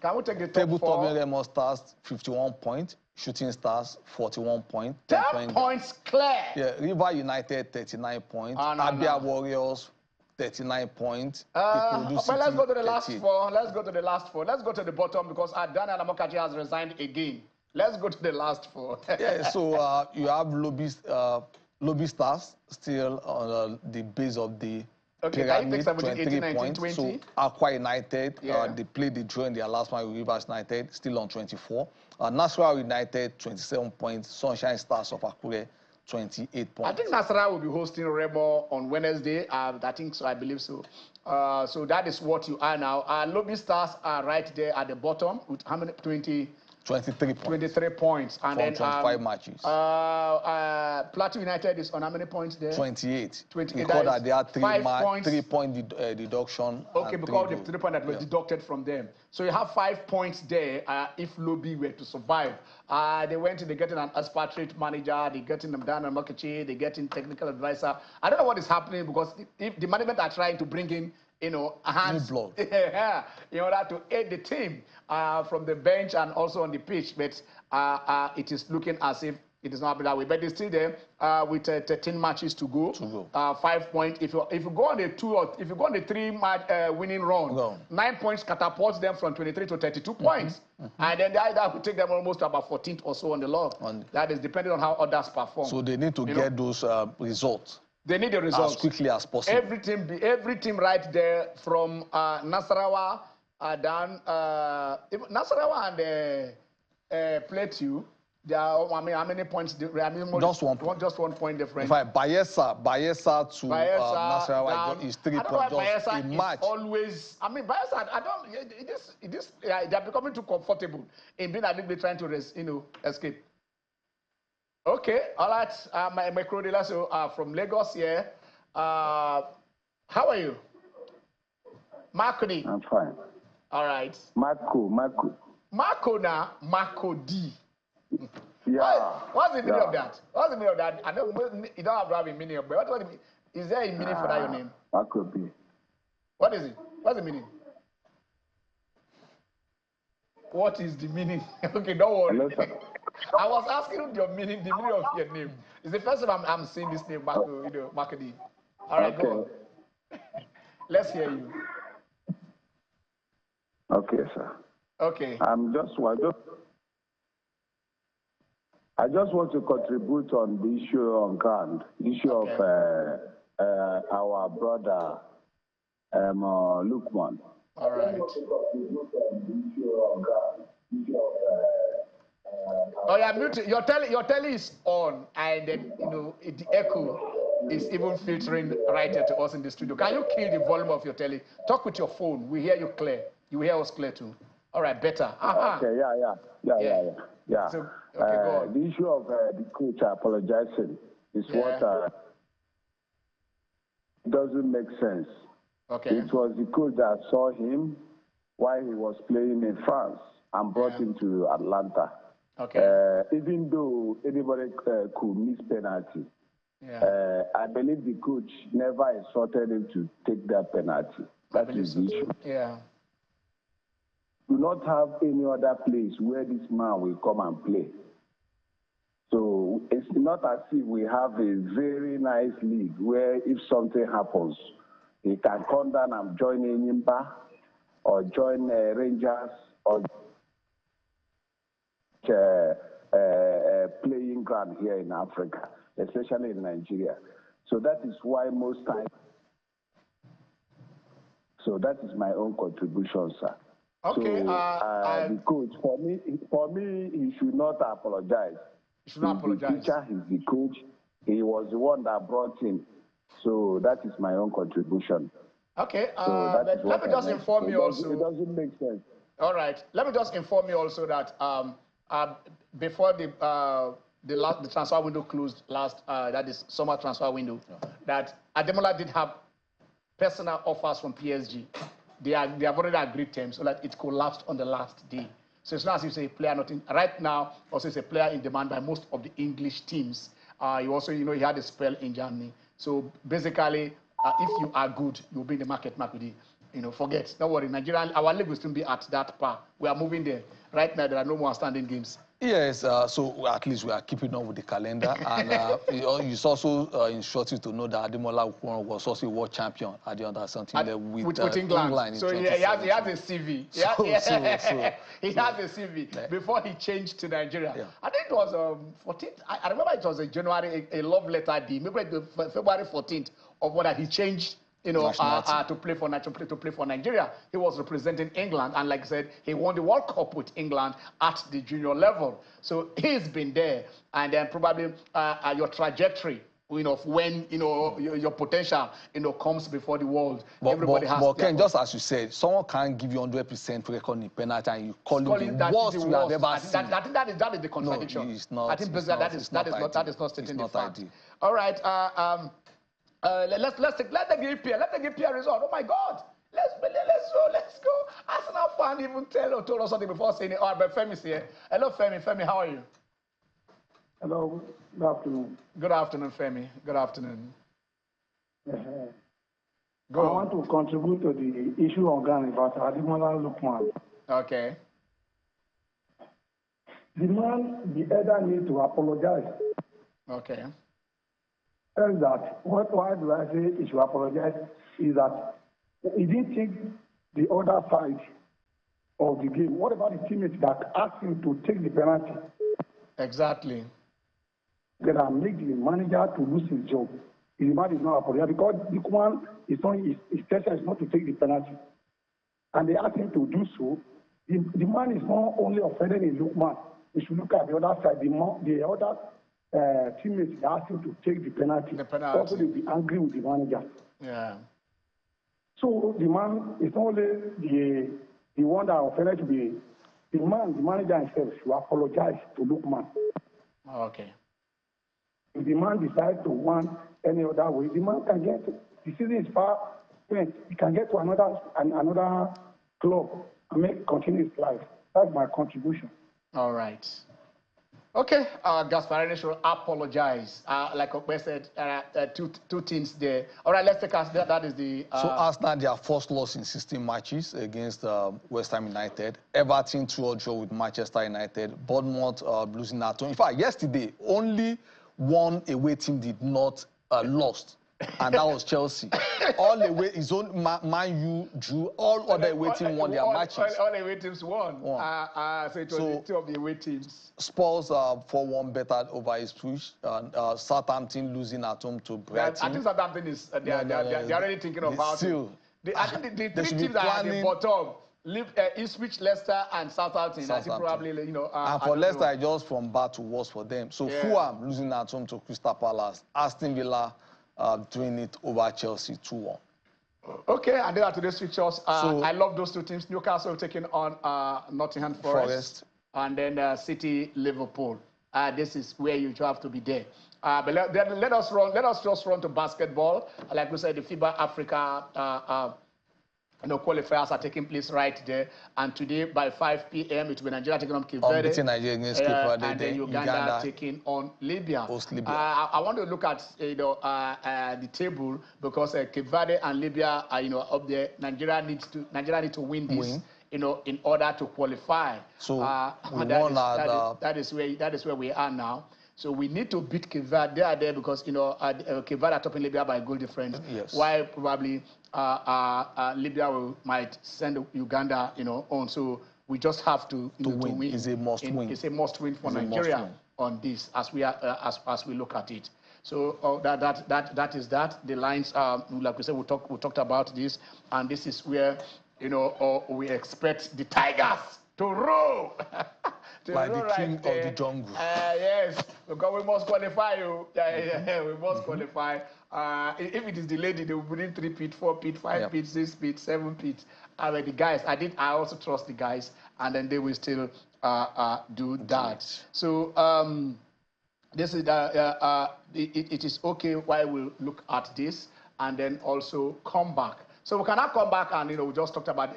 can we take the table top 4? Remo Stars 51 points, Shooting Stars 41 points, 10 points clear. Yeah, River United 39 points, Abia Warriors 39 points. But let's go to the last 4. Let's go to the last 4. Let's go to the bottom because Adana Amokachi has resigned again. Let's go to the last 4. Yeah, so you have Lobby Stars still on the base of the pyramid, 23 points. 20? So Aqua United, they played the draw in their last match with Rivers United, still on 24. Nasarawa United, 27 points. Sunshine Stars of Akure, 28 points. I think Nasarawa will be hosting Remo on Wednesday. I think so. I believe so. So that is what you are now. Lobby Stars are right there at the bottom with how many? 23 points. 23 points. And then 25 matches. Plateau United is on how many points there? 28. 28. Because that they had 3 point deduction. Okay, because of the 3 points that were deducted from them. So you have 5 points there if Lobby were to survive. They're getting an expatriate manager, they're getting them down on Mokachi, they're getting technical advisor. I don't know what is happening because if the management are trying to bring in hands in order to aid the team from the bench and also on the pitch, but it is looking as if it is not happening that way. But they're still there with 13 matches to go. 5 points. If you go on a 2 or if you go on a 3 match winning run, 9 points catapults them from 23 to 32 points, and then that will take them almost to about 14th or so on the log. That is depending on how others perform. So they need to get those results. They need the results as quickly as possible. Every team right there from Nasarawa down Nasarawa and Plateau. They are, how many points? Just 1 point. Just 1 point difference. In fact, Bayelsa to Nasarawa is 3 points. Just a match. Always. Bayelsa. They are becoming too comfortable in being a little bit trying to escape. Okay, all right. My Crodela from Lagos here. How are you? Marco-D. I'm fine. All right. Marco D. Yeah. What's the meaning of that? What's the meaning of that? I know you don't have to have a meaning, but what is there a meaning for that your name? Marco B. What is it? What's the meaning? What is the meaning? Okay, don't worry. Hello, sir. I was asking you the meaning of your name. It's the first time I'm seeing this name, Marco D. All right, go on. Let's hear you. Okay, sir. Okay. I just want to contribute on the issue on ground, the issue of our brother Lookman. All right. Oh, yeah, mute. Your telly is on, and then the echo is even filtering right here to us in the studio. Can you kill the volume of your telly? Talk with your phone. We hear you clear. You hear us clear too. All right, better. Okay, yeah. So, okay, go on. The issue of the coach apologizing is what doesn't make sense. Okay. It was the coach that saw him while he was playing in France and brought him to Atalanta. Okay. Even though anybody could miss penalty, I believe the coach never instructed him to take that penalty. That is the issue. Yeah. Do not have any other place where this man will come and play. So it's not as if we have a very nice league where if something happens, He can come down and join Enyimba or join Rangers or playing ground here in Africa, especially in Nigeria. So that is why most times. So that is my own contribution, sir. Okay. So, the coach, for me, he should not apologize. He should not apologize. The teacher, he's the coach. He was the one that brought him. So that is my own contribution. Okay. So let me just inform you also. It doesn't make sense. All right. Let me just inform you also that before the transfer window closed last, that is summer transfer window, that Ademola did have personal offers from PSG. They have already agreed terms, so that it collapsed on the last day. So it's not as if it's a player not in. Right now, also it's a player in demand by most of the English teams. You also, he had a spell in Germany. So basically, if you are good, you'll be in the market with it. Forget. Don't worry, Nigeria, our league will still be at that par. We are moving there. Right now, there are no more standing games. Yes, so at least we are keeping on with the calendar. And it's also instructive to know that Ademola Lookman was also a world champion at the under-17 level with England. So he has a CV. He has a CV Yeah. before he changed to Nigeria. Yeah. I think it was 14th. I remember it was a January, a love letter day. Maybe February 14th of what he changed. To play for Nigeria. He was representing England, and like I said, he won the World Cup with England at the junior level. So he's been there, and then probably your trajectory, of when your potential, comes before the world. Everybody has. But Ken, just as you said, someone can't give you 100% record in penalty, and you call it the worst you have ever seen. I think that is the contradiction. No, it's not. I think that is not stating the fact. All right. Let's take the EPL result. Oh my God! Let's go. Arsenal fan even told us something before saying it. Oh, but Femi's here. Hello, Femi. Femi, how are you? Hello. Good afternoon. Good afternoon, Femi. Good afternoon. Go. I want to contribute to the issue on ground about Ademola Lookman. Okay. The elder need to apologize. Okay. Is that why do I say he should apologize? Is that he didn't take the other side of the game. What about the teammates that asked him to take the penalty? Exactly. That make the manager to lose his job. The man is not apologizing because Lookman his intention is not to take the penalty, and they asked him to do so. The man is not only offending in Lookman. We should look at the other side. The other teammates asked him to take the penalty. Also, they'll be angry with the manager. Yeah. So the man is not only the one that offended to be the manager himself should apologize to Lookman. Okay. If the man decides to want any other way, the man can get the season is far spent. He can get to another club and continue his life. That's my contribution. All right. Okay, Gasparini should apologize. Like I said, two teams there. All right, let's take us. That is the. So Arsenal, their first loss in 16 matches against West Ham United. Everton 2-0 draw with Manchester United. Bournemouth losing at home. In fact, yesterday only one away team did not lost, and that was Chelsea. All away, his own Man U drew. All other away teams won their matches. All away teams won. So it was two of the away teams. Spurs 4-1 better over Ipswich. Southampton losing at home to Brighton. I think Southampton is they're already thinking about it. I think the three teams that are at the bottom. Ipswich, Leicester, and Southampton. I think probably, and for Leicester, just from bad to worse for them. So Fulham losing at home to Crystal Palace. Aston Villa doing it over Chelsea 2-1. Okay, and then after those fixtures, I love those two teams. Newcastle taking on Nottingham Forest, and then City, Liverpool. This is where you have to be there. But let us just run to basketball. Like we said, the FIBA Africa. Qualifiers are taking place right there. And today by 5 p.m. it will be Nigeria taking on Cape Verde. Nigeria against Cape Verde. And then Uganda taking on Libya. I want to look at the table because Cape Verde and Libya are up there. Nigeria need to win this. In order to qualify. So that is where we are now. So we need to beat Cape Verde. They are there because, you know, Cape Verde are topping Libya by goal difference. Yes. While probably Libya might send Uganda, you know, on. So we just have to win. It's a must win. It's a must win for Nigeria on this as we look at it. So that is that. The lines, like we said, we talked about this, and this is where, you know, we expect the Tigers to roll. Like the king of the jungle. Yes, because we must qualify. We must qualify. If it is the lady, they will put in 3 pit, 4 pit, 5 pit, 6 pit, 7 pit. The guys, I also trust the guys, and then they will still do that. So this is it is okay while we look at this, and then also come back. So we cannot come back and, you know, we just talked about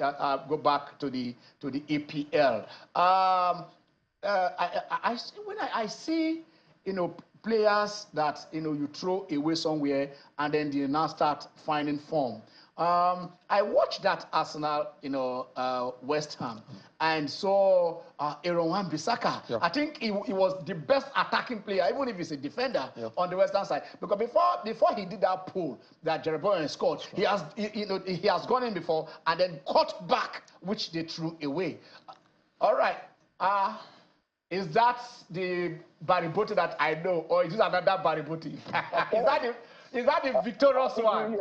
go back to the EPL. I see, you know, players that, you know, you throw away somewhere and then they now start finding form. I watched that Arsenal, you know, West Ham, and saw Aaron Wan-Bissaka. Yeah. I think he was the best attacking player, even if he's a defender, on the Western side. Because before he did that pull that Jeroboam scored, he has gone in before and then caught back, which they threw away. All right. Is that the Bariboti that I know, or is it another Bariboti? is that the victorious one?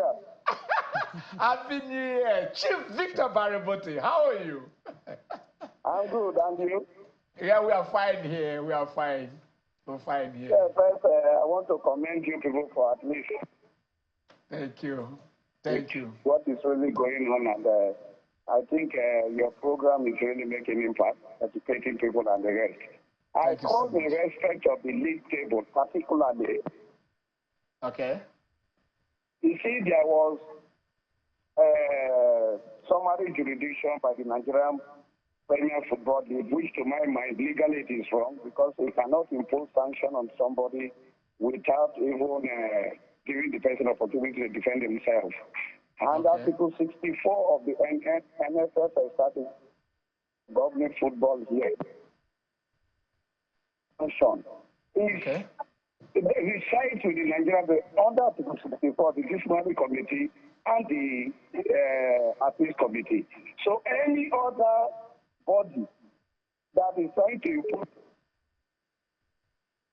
Happy New Year, Chief Victor Bariboti. How are you? I'm good, and you? Yeah, we are fine here. We are fine. We're fine here. Yeah, first, I want to commend you people for at least. Thank you. Thank you. What is really going on, and I think your program is really making impact, educating people and the rest. I call the respect of the league table, particularly. Okay. You see, there was summary jurisdiction by the Nigerian Premier Football League, which to my mind legally it is wrong because they cannot impose sanction on somebody without even giving the person opportunity to defend himself. And Article 64 of the NPFL starting governing football here. They reside to the Nigerian under Article 64, the disciplinary committee and the appeals committee. So any other body that is trying to impose.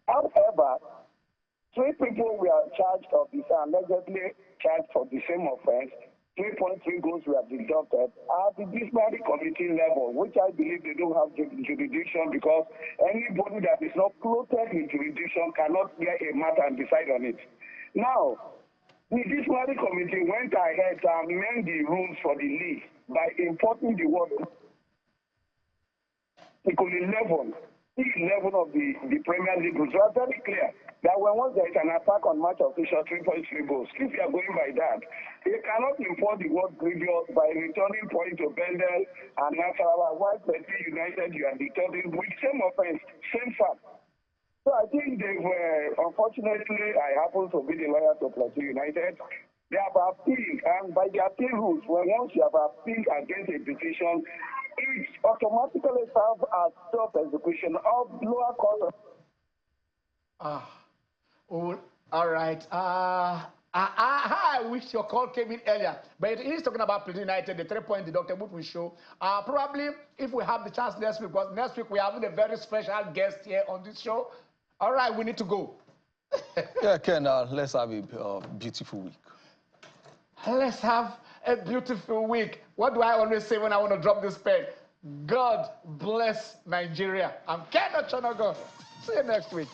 However, 3 people were charged of this, allegedly charged for the same offense. 3.3 goals were deducted at the disciplinary committee level, which I believe they don't have jurisdiction because anybody that is not clothed in jurisdiction cannot hear a matter and decide on it. Now, the disciplinary committee went ahead to amend the rules for the league by importing the word Article 11 of the Premier League rules. They are very clear that once there is an attack on match official, 3.3 goals. If you are going by that, you cannot import the word grievous by returning point to Bendel and Nasarawa. While Plateau United, you are returning with same offense, same fact. So I think they were, unfortunately, I happen to be the lawyer to Plateau United. They have appealed, and by the appeal rules, once you have appealed against a decision, it automatically serves as self-execution of lower court. All right. I wish your call came in earlier, but it is talking about Plateau United, the 3-point deducted, which we show. Probably, if we have the chance next week, because next week we have a very special guest here on this show. All right, we need to go. Yeah, Ken, let's have a beautiful week. Let's have a beautiful week. What do I always say when I want to drop this pen? God bless Nigeria. I'm Ken Ochonogo. See you next week.